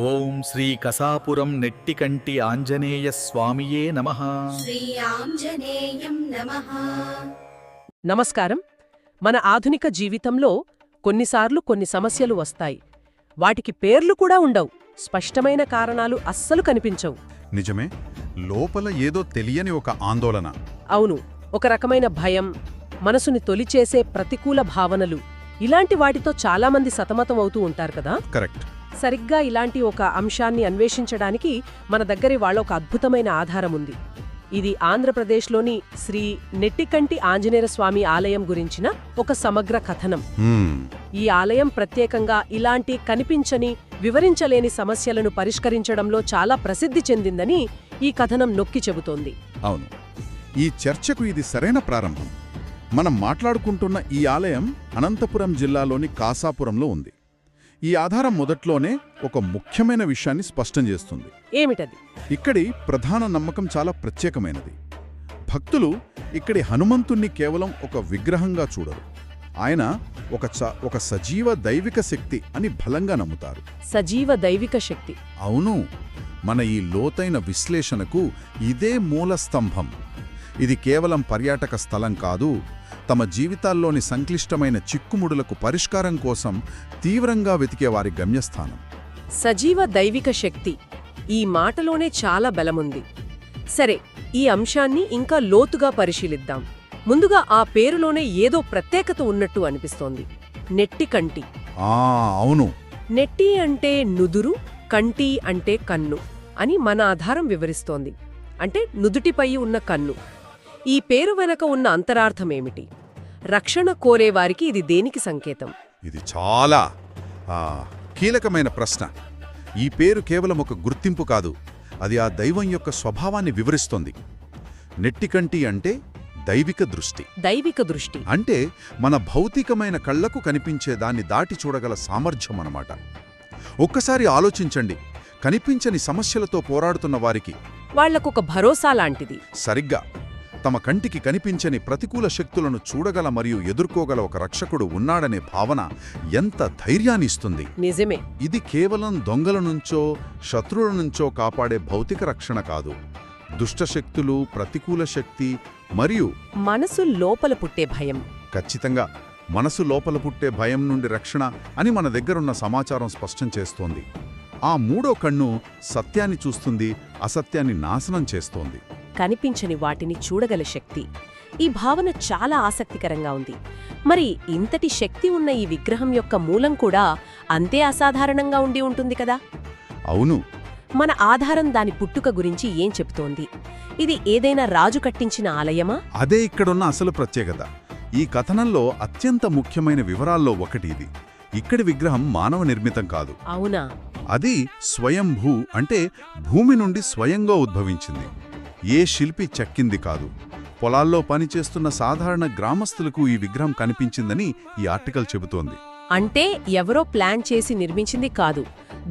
ఓం శ్రీ కసాపురం నెట్టికంటి ఆంజనేయ స్వామియే నమః. శ్రీ ఆంజనేయం నమః. నమస్కారం. మన ఆధునిక జీవితంలో కొన్నిసార్లు కొన్ని సమస్యలు వస్తాయి. వాటికి పేర్లు కూడా ఉండవు, స్పష్టమైన కారణాలు అస్సలు కనిపించవు. నిజమే. లోపల ఏదో తెలియని ఒక ఆందోళన. అవును, ఒక రకమైన భయం, మనసుని తొలిచేసే ప్రతికూల భావనలు, ఇలాంటి వాటితో చాలామంది సతమతమవుతూ ఉంటారు కదా. కరెక్ట్. సరిగ్గా ఇలాంటి ఒక అంశాన్ని అన్వేషించడానికి మన దగ్గర వాళ్ళ ఒక అద్భుతమైన ఆధారం ఉంది. ఇది ఆంధ్రప్రదేశ్లోని శ్రీ నెట్టికంటి ఆంజనేయ స్వామి ఆలయం గురించిన ఒక సమగ్ర కథనం. ఈ ఆలయం ప్రత్యేకంగా ఇలాంటి కనిపించని, వివరించలేని సమస్యలను పరిష్కరించడంలో చాలా ప్రసిద్ధి చెందిందని ఈ కథనం నొక్కి చెబుతోంది. అవును, ఈ చర్చకు ఇది సరైన ప్రారంభం. మనం మాట్లాడుకుంటున్న ఈ ఆలయం అనంతపురం జిల్లాలోని కాసాపురంలో ఉంది. ఈ ఆధారం మొదట్లోనే ఒక ముఖ్యమైన విషయాన్ని స్పష్టం చేస్తుంది. ఏమిటది? ఇక్కడి ప్రధాన నమ్మకం చాలా ప్రత్యేకమైనది. భక్తులు ఇక్కడి హనుమంతుణ్ణి కేవలం ఒక విగ్రహంగా చూడరు. ఆయన ఒక సజీవ దైవిక శక్తి అని బలంగా నమ్ముతారు. సజీవ దైవిక శక్తి. అవును, మన ఈ లోతైన విశ్లేషణకు ఇదే మూల స్తంభం. ఇది కేవలం పర్యాటక స్థలం కాదు, తమ జీవితాల్లోని సంక్లిష్టమైన చిక్కుముడులకు పరిష్కారం కోసం తీవ్రంగా వెతికే వారి గమ్యస్థానం. సజీవ దైవిక శక్తి, ఈ మాటలోనే చాలా బలముంది. సరే, ఈ అంశాన్ని ఇంకా లోతుగా పరిశీలిద్దాం. ముందుగా ఆ పేరులోనే ఏదో ప్రత్యేకత ఉన్నట్టు అనిపిస్తోంది. నెట్టికంటి. అవును, నెట్టి అంటే నుదురు, కంటి అంటే కన్ను అని మన ఆధారం వివరిస్తోంది. అంటే నుదుటిపై ఉన్న కన్ను. ఈ పేరు వెనక ఉన్న అంతరార్థమేమిటి? రక్షణ కోరేవారికి ఇది దేనికి సంకేతం? ఇది చాలా కీలకమైన ప్రశ్న. ఈ పేరు కేవలం ఒక గుర్తింపు కాదు, అది ఆ దైవం యొక్క స్వభావాన్ని వివరిస్తోంది. నెట్టికంటి అంటే దైవిక దృష్టి. దైవిక దృష్టి అంటే మన భౌతికమైన కళ్లకు కనిపించే దాన్ని దాటి చూడగల సామర్థ్యం అన్నమాట. ఒక్కసారి ఆలోచించండి, కనిపించని సమస్యలతో పోరాడుతున్న వారికి వాళ్లకొక భరోసా లాంటిది. సరిగ్గా తమ కంటికి కనిపించని ప్రతికూల శక్తులను చూడగల మరియు ఎదుర్కోగల ఒక రక్షకుడు ఉన్నాడనే భావన ఎంత ధైర్యాన్ని ఇస్తుంది. నిజమే. ఇది కేవలం దొంగల నుంచో శత్రువుల నుంచో కాపాడే భౌతిక రక్షణ కాదు. దుష్టశక్తులు, ప్రతికూల శక్తి మరియు మనసు లోపల పుట్టే భయం. ఖచ్చితంగా మనసు లోపల పుట్టే భయం నుండి రక్షణ అని మన దగ్గరున్న సమాచారం స్పష్టం చేస్తోంది. ఆ మూడో కన్ను సత్యాన్ని చూస్తుంది, అసత్యాన్ని నాశనం చేస్తోంది. కనిపించని వాటిని చూడగల శక్తి. ఈ భావన చాలా ఆసక్తికరంగా ఉంది. మరి ఇంతటి శక్తి ఉన్న ఈ విగ్రహం యొక్క మూలం కూడా అంతే అసాధారణంగా ఉండి ఉంటుంది కదా. అవును. మన ఆధారం దాని పుట్టుక గురించి ఏం చెబుతోంది? ఇది ఏదైనా రాజు కట్టించిన ఆలయమా? అదే ఇక్కడున్న అసలు ప్రత్యేకత. ఈ కథనంలో అత్యంత ముఖ్యమైన వివరాల్లో ఒకటి ఇది. ఇక్కడి విగ్రహం మానవ నిర్మితం కాదు. అవునా? అది స్వయంభూ, అంటే భూమి నుండి స్వయంగా ఉద్భవించింది. ఏ శిల్పి చెక్కింది కాదు. పొలాల్లో పనిచేస్తున్న సాధారణ గ్రామస్తులకు ఈ విగ్రహం కనిపించిందని ఈ ఆర్టికల్ చెబుతోంది. అంటే ఎవరో ప్లాన్ చేసి నిర్మించింది కాదు,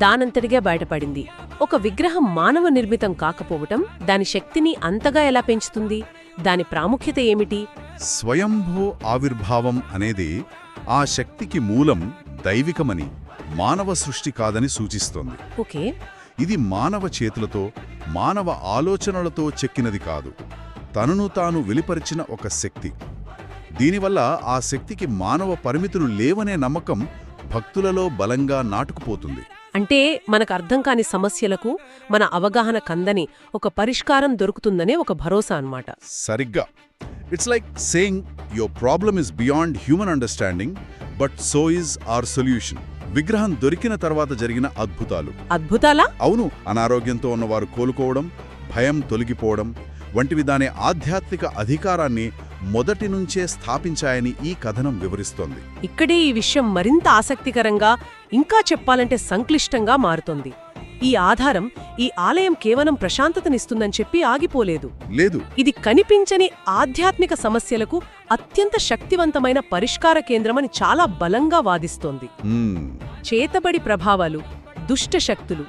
దానంతటిగా బయటపడింది. ఒక విగ్రహం మానవ నిర్మితం కాకపోవటం దాని శక్తిని అంతగా ఎలా పెంచుతుంది? దాని ప్రాముఖ్యత ఏమిటి? స్వయంభూ ఆవిర్భావం అనేది ఆ శక్తికి మూలం దైవికమని, మానవ సృష్టి కాదని సూచిస్తోంది. ఓకే. ఇది మానవ చేతులతో, మానవ ఆలోచనలతో చెక్కినది కాదు, తనను తాను వెలిపరిచిన ఒక శక్తి. దీనివల్ల ఆ శక్తికి మానవ పరిమితులు లేవనే నమ్మకం భక్తులలో బలంగా నాటుకుపోతుంది. అంటే మనకు అర్థం కాని సమస్యలకు మన అవగాహన కందని ఒక పరిష్కారం దొరుకుతుందనే ఒక భరోసా అన్నమాట. సరిగ్గా. It's like saying your problem is beyond human understanding, but so is our solution. విగ్రహం దొరికిన తర్వాత జరిగిన అద్భుతాలు. అద్భుతాలా? అవును. అనారోగ్యంతో ఉన్నవారు కోలుకోవడం, భయం తొలగిపోవడం వంటివి దాని ఆధ్యాత్మిక అధికారాన్ని మొదటి నుంచే స్థాపించాయని ఈ కథనం వివరిస్తోంది. ఇక్కడే ఈ విషయం మరింత ఆసక్తికరంగా, ఇంకా చెప్పాలంటే సంక్లిష్టంగా మారుతోంది. ఈ ఆధారం ఈ ఆలయం కేవలం ప్రశాంతతనిస్తుందని చెప్పి ఆగిపోలేదు. లేదు, ఇది కనిపించని ఆధ్యాత్మిక సమస్యలకు అత్యంత శక్తివంతమైన పరిష్కార కేంద్రమని చాలా బలంగా వాదిస్తోంది. చేతబడి ప్రభావాలు, దుష్ట శక్తులు,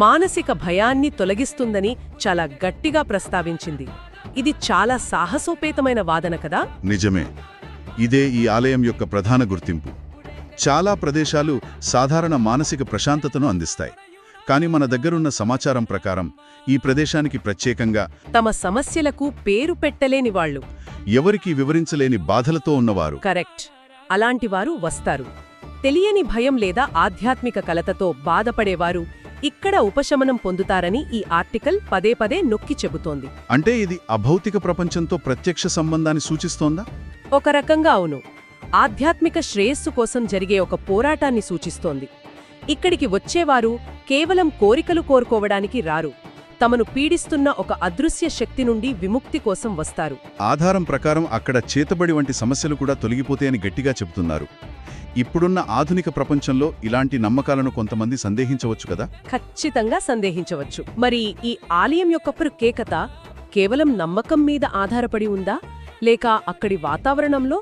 మానసిక భయాన్ని తొలగిస్తుందని చాలా గట్టిగా ప్రస్తావించింది. ఇది చాలా సాహసోపేతమైన వాదన కదా. నిజమే. ఇదే ఈ ఆలయం యొక్క ప్రధాన గుర్తింపు. చాలా ప్రదేశాలు సాధారణ మానసిక ప్రశాంతతను అందిస్తాయి, కాని మన దగ్గరున్న సమాచారం ప్రకారం ఈ ప్రదేశానికి ప్రత్యేకంగా తమ సమస్యలకు పేరు పెట్టలేని వాళ్ళు. ఎవరికీ వివరించలేని బాధలతో ఉన్నవారు. కరెక్ట్. అలాంటివారు వస్తారు. తెలియని భయం లేదా ఆధ్యాత్మిక కలతతో బాధపడేవారు ఇక్కడ ఉపశమనం పొందుతారని ఈ ఆర్టికల్ పదే పదే నొక్కి చెబుతోంది. అంటే ఇది అభౌతిక ప్రపంచంతో ప్రత్యక్ష సంబంధాన్ని సూచిస్తోందా? ఒక రకంగా అవును. ఆధ్యాత్మిక శ్రేయస్సు కోసం జరిగే ఒక పోరాటాన్ని సూచిస్తోంది. ఇక్కడికి వచ్చేవారు కేవలం కోరికలు కోరుకోవడానికి రారు. తమను పీడిస్తున్న ఒక అదృశ్య శక్తి నుండి విముక్తి కోసం వస్తారు. ఆధారం ప్రకారం అక్కడ చేతబడి వంటి సమస్యలు కూడా తొలగిపోతాయని గట్టిగా చెబుతున్నారు. ఇప్పుడున్న ఆధునిక ప్రపంచంలో ఇలాంటి నమ్మకాలను కొంతమంది సందేహించవచ్చు కదా? ఖచ్చితంగా సందేహించవచ్చు. మరి ఈ ఆలయం యొక్క ప్రత్యేకత కేవలం నమ్మకం మీద ఆధారపడి ఉందా, లేక అక్కడి వాతావరణంలో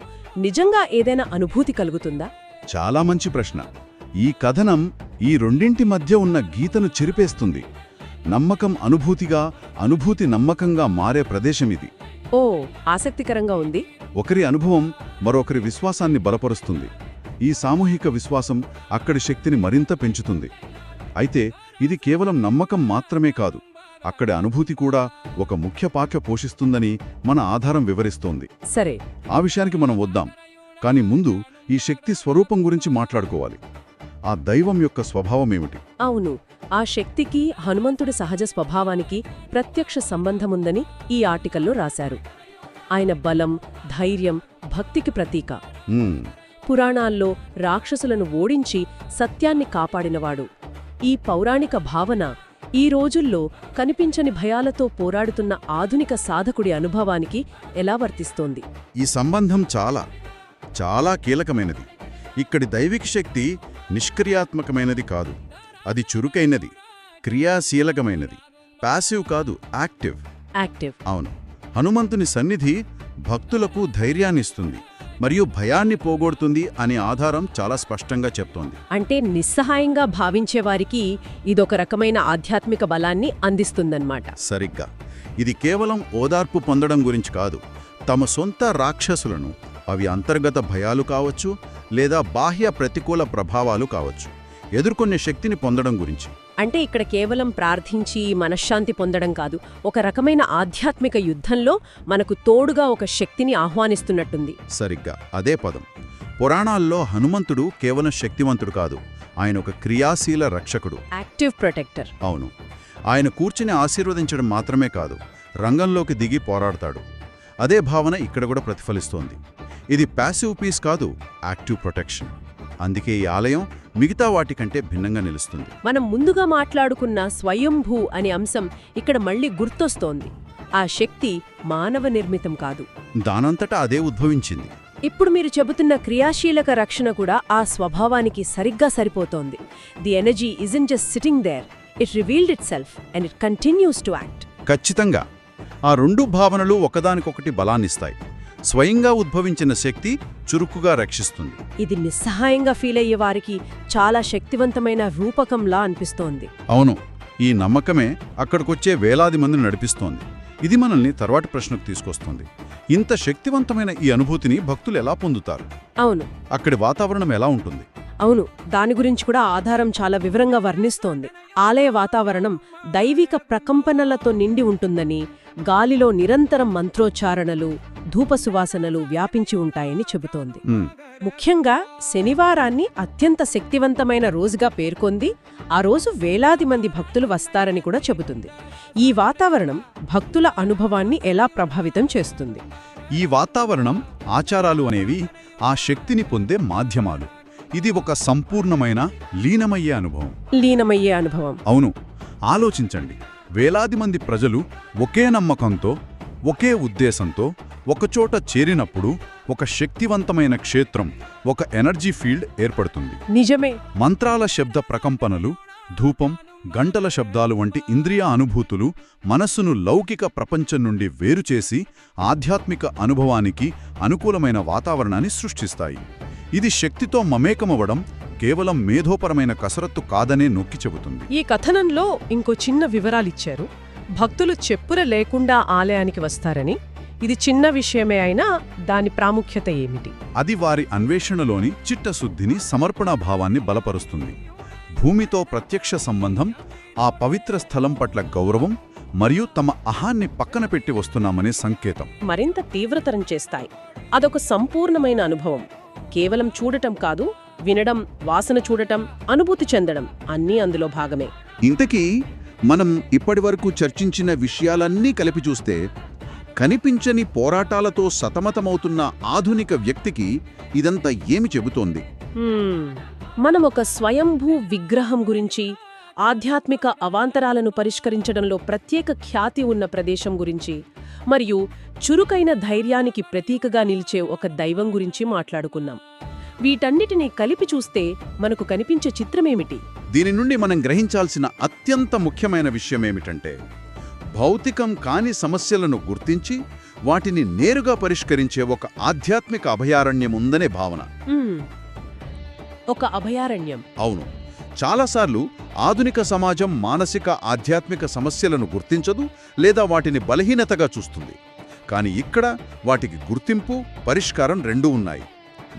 నిజంగా ఏదైనా అనుభూతి కలుగుతుందా? చాలా మంచి ప్రశ్న. ఈ కథనం ఈ రెండింటి మధ్య ఉన్న గీతను చెరిపేస్తుంది. నమ్మకం అనుభూతిగా, అనుభూతి నమ్మకంగా మారే ప్రదేశమిది. ఓ, ఆసక్తికరంగా ఉంది. ఒకరి అనుభవం మరొకరి విశ్వాసాన్ని బలపరుస్తుంది. ఈ సామూహిక విశ్వాసం అక్కడి శక్తిని మరింత పెంచుతుంది. అయితే ఇది కేవలం నమ్మకం మాత్రమే కాదు, అక్కడి అనుభూతి కూడా ఒక ముఖ్య పాత్ర పోషిస్తుందని మన ఆధారం వివరిస్తోంది. సరే, ఆ విషయానికి మనం వద్దాం. కాని ముందు ఈ శక్తి స్వరూపం గురించి మాట్లాడుకోవాలి. ఆ దైవం యొక్క స్వభావమేమిటి? అవును, ఆ శక్తికి హనుమంతుడి సహజ స్వభావానికి ప్రత్యక్ష సంబంధముందని ఈ ఆర్టికల్లో రాశారు. ఆయన బలం, ధైర్యం, భక్తికి ప్రతీక. పురాణాల్లో రాక్షసులను ఓడించి సత్యాన్ని కాపాడినవాడు. ఈ పౌరాణిక భావన ఈ రోజుల్లో కనిపించని భయాలతో పోరాడుతున్న ఆధునిక సాధకుడి అనుభవానికి ఎలా వర్తిస్తోంది? ఈ సంబంధం చాలా చాలా కీలకమైనది. ఇక్కడి దైవిక శక్తి నిష్క్రియాత్మకమైనది కాదు, అది చురుకైనది, క్రియాశీలకమైనది. ప్యాసివ్ కాదు, యాక్టివ్. అవును, హనుమంతుని సన్నిధి భక్తులకు ధైర్యాన్నిస్తుంది మరియు భయాన్ని పోగొడుతుంది అనే ఆధారం చాలా స్పష్టంగా చెప్తోంది. అంటే నిస్సహాయంగా భావించేవారికి ఇదొక రకమైన ఆధ్యాత్మిక బలాన్ని అందిస్తుందన్నమాట. సరిగ్గా. ఇది కేవలం ఓదార్పు పొందడం గురించి కాదు, తమ సొంత రాక్షసులను, అవి అంతర్గత భయాలు కావచ్చు లేదా బాహ్య ప్రతికూల ప్రభావాలు కావచ్చు, ఎదుర్కొనే శక్తిని పొందడం గురించి. అంటే ఇక్కడ కేవలం ప్రార్థించి మనశ్శాంతి పొందడం కాదు, ఒక రకమైన ఆధ్యాత్మిక యుద్ధంలో మనకు తోడుగా ఒక శక్తిని ఆహ్వానిస్తున్నట్టుంది. సరిగ్గా అదే పదం. పురాణాల్లో హనుమంతుడు కేవలం శక్తివంతుడు కాదు, ఆయన ఒక క్రియాశీల రక్షకుడు, యాక్టివ్ ప్రొటెక్టర్. అవును, ఆయన కూర్చుని ఆశీర్వదించడం మాత్రమే కాదు, రంగంలోకి దిగి పోరాడతాడు. అదే భావన ఇక్కడ కూడా ప్రతిఫలిస్తోంది. ఇది ప్యాసివ్ పీస్ కాదు, యాక్టివ్ ప్రొటెక్షన్. అందుకే ఈ ఆలయం మిగతా వాటికంటే భిన్నంగా నిలుస్తుంది. మనం ముందుగా మాట్లాడుకున్న స్వయంభూ అనే అంశం ఇక్కడ మళ్లీ గుర్తొస్తోంది. ఆ శక్తి మానవ నిర్మితం కాదు, దానంతటా అదే ఉద్భవించింది. ఇప్పుడు మీరు చెబుతున్న క్రియాశీలక రక్షణ కూడా ఆ స్వభావానికి సరిగ్గా సరిపోతోంది. The energy isn't just sitting there, it revealed itself and it continues to act. ఖచ్చితంగా. ఆ రెండు భావనలు ఒకదానికొకటి బలాన్నిస్తాయి. స్వయంగా ఉద్భవించిన శక్తి చురుకుగా రక్షిస్తుంది. ఇది నిస్సహాయంగా ఫీల్ అయ్యే వారికి చాలా శక్తివంతమైన రూపకంలా అనిపిస్తోంది. అవును, ఈ నమ్మకమే అక్కడికొచ్చే వేలాది మందిని నడిపిస్తోంది. ఇది మనల్ని తర్వాటి ప్రశ్నకు తీసుకొస్తుంది. ఇంత శక్తివంతమైన ఈ అనుభూతిని భక్తులు ఎలా పొందుతారు? అవును, అక్కడి వాతావరణం ఎలా ఉంటుంది? అవును, దాని గురించి కూడా ఆధారం చాలా వివరంగా వర్ణిస్తోంది. ఆలయ వాతావరణం దైవిక ప్రకంపనలతో నిండి ఉంటుందని, గాలిలో నిరంతరం మంత్రోచ్చారణలు, ధూపసువాసనలు వ్యాపించి ఉంటాయని చెబుతోంది. ముఖ్యంగా శనివారాన్ని అత్యంత శక్తివంతమైన రోజుగా పేర్కొంది. ఆ రోజు వేలాది మంది భక్తులు వస్తారని కూడా చెబుతుంది. ఈ వాతావరణం భక్తుల అనుభవాన్ని ఎలా ప్రభావితం చేస్తుంది? ఈ వాతావరణం, ఆచారాలు అనేవి ఆ శక్తిని పొందే మాధ్యమాలు. ఇది ఒక సంపూర్ణమైన లీనమయ్యే అనుభవం. అవును, ఆలోచించండి. వేలాది మంది ప్రజలు ఒకే నమ్మకంతో, ఒకే ఉద్దేశంతో ఒకచోట చేరినప్పుడు ఒక శక్తివంతమైన క్షేత్రం, ఒక ఎనర్జీ ఫీల్డ్ ఏర్పడుతుంది. నిజమే. మంత్రాల శబ్ద ప్రకంపనలు, ధూపం, గంటల శబ్దాలు వంటి ఇంద్రియ అనుభూతులు మనస్సును లౌకిక ప్రపంచం నుండి వేరుచేసి ఆధ్యాత్మిక అనుభవానికి అనుకూలమైన వాతావరణాన్ని సృష్టిస్తాయి. ఇది శక్తితో మమేకమవడం కేవలం మేధోపరమైన కసరత్తు కాదనే నొక్కి చెబుతుంది. ఈ కథనంలో ఇంకో చిన్న వివరాలిచ్చారు. భక్తులు చెప్పుల లేకుండా ఆలయానికి వస్తారని. ఇది చిన్న విషయమే అయినా దాని ప్రాముఖ్యత ఏమిటి? అది వారి అన్వేషణలోని చిత్తశుద్ధిని, సమర్పణాభావాన్ని బలపరుస్తుంది. భూమితో ప్రత్యక్ష సంబంధం, ఆ పవిత్ర స్థలం పట్ల గౌరవం మరియు తమ అహాన్ని పక్కన పెట్టి వస్తున్నామనే సంకేతం. మరింత తీవ్రతరం చేస్తాయి. అదొక సంపూర్ణమైన అనుభవం. కేవలం చూడటం కాదు, వినడం, వాసన చూడటం, అనుభూతి చెందడం అన్నీ అందులో భాగమే. ఇంతకీ మనం ఇప్పటివరకు చర్చించిన విషయాలన్నీ కలిపి చూస్తే కనిపించని పోరాటాలతో సతమతమవుతున్న ఆధునిక వ్యక్తికి ఇదంతా ఏమి చెబుతోంది? మనం ఒక స్వయంభూ విగ్రహం గురించి, ఆధ్యాత్మిక అవాంతరాలను పరిష్కరించడంలో ప్రత్యేక ఖ్యాతి ఉన్న ప్రదేశం గురించి, మరియు చురుకైన ధైర్యానికి ప్రతీకగా నిలిచే ఒక దైవం గురించి మాట్లాడుకున్నాం. వీటన్నిటినీ కలిపి చూస్తే మనకు కనిపించే చిత్రమేమిటి? దీని నుండి మనం గ్రహించాల్సిన అత్యంత ముఖ్యమైన విషయమేమిటంటే, భౌతికం కాని సమస్యలను గుర్తించి వాటిని నేరుగా పరిష్కరించే ఒక ఆధ్యాత్మిక అభయారణ్యం ఉందనే భావన. ఒక అభయారణ్యం. అవును. చాలాసార్లు ఆధునిక సమాజం మానసిక ఆధ్యాత్మిక సమస్యలను గుర్తించదు లేదా వాటిని బలహీనతగా చూస్తుంది. కాని ఇక్కడ వాటికి గుర్తింపు, పరిష్కారం రెండూ ఉన్నాయి.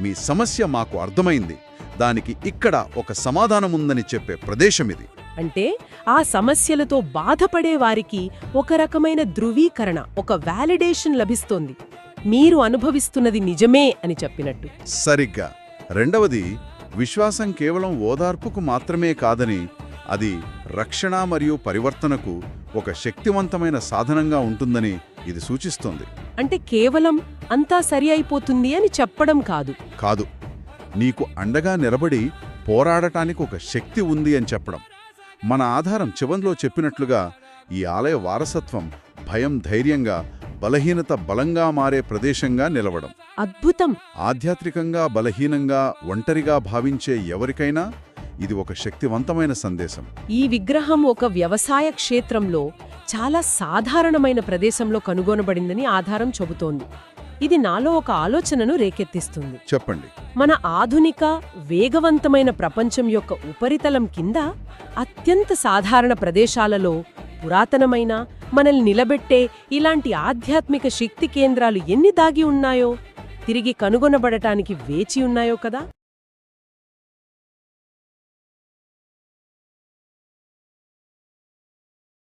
మీ సమస్య మాకు అర్థమైంది, దానికి ఇక్కడ ఒక సమాధానముందని చెప్పే ప్రదేశమిది. అంటే ఆ సమస్యలతో బాధపడే వారికి ఒక రకమైన ధృవీకరణ, ఒక వాలిడేషన్ లభిస్తోంది. మీరు అనుభవిస్తున్నది నిజమే అని చెప్పినట్టు. సరిగ్గా. రెండవది, విశ్వాసం కేవలం ఓదార్పుకు మాత్రమే కాదని, అది రక్షణ మరియు పరివర్తనకు ఒక శక్తివంతమైన సాధనంగా ఉంటుందని ఇది సూచిస్తోంది. అంటే కేవలం అంతా సరి అయిపోతుంది అని చెప్పడం కాదు. కాదు, నీకు అండగా నిలబడి పోరాడటానికి ఒక శక్తి ఉంది అని చెప్పడం. మన ఆధారం చివరిలో చెప్పినట్లుగా ఈ ఆలయ వారసత్వం భయం ధైర్యంగా, బలహీనత బలంగా మారే ప్రదేశంగా నిలవడం. అద్భుతం. ఆధ్యాత్మికంగా బలహీనంగా, ఒంటరిగా భావించే ఎవరికైనా ఇది ఒక శక్తివంతమైన సందేశం. ఈ విగ్రహం ఒక వ్యవసాయ క్షేత్రంలో చాలా సాధారణమైన ప్రదేశంలో కనుగొనబడిందని ఆధారం చెబుతోంది. ఇది నాలో ఒక ఆలోచనను రేకెత్తిస్తుంది. చెప్పండి. మన ఆధునిక, వేగవంతమైన ప్రపంచం యొక్క ఉపరితలం కింద అత్యంత సాధారణ ప్రదేశాలలో పురాతనమైన, మనల్ని నిలబెట్టే ఇలాంటి ఆధ్యాత్మిక శక్తి కేంద్రాలు ఎన్ని దాగి ఉన్నాయో, తిరిగి కనుగొనబడటానికి వేచి ఉన్నాయో కదా.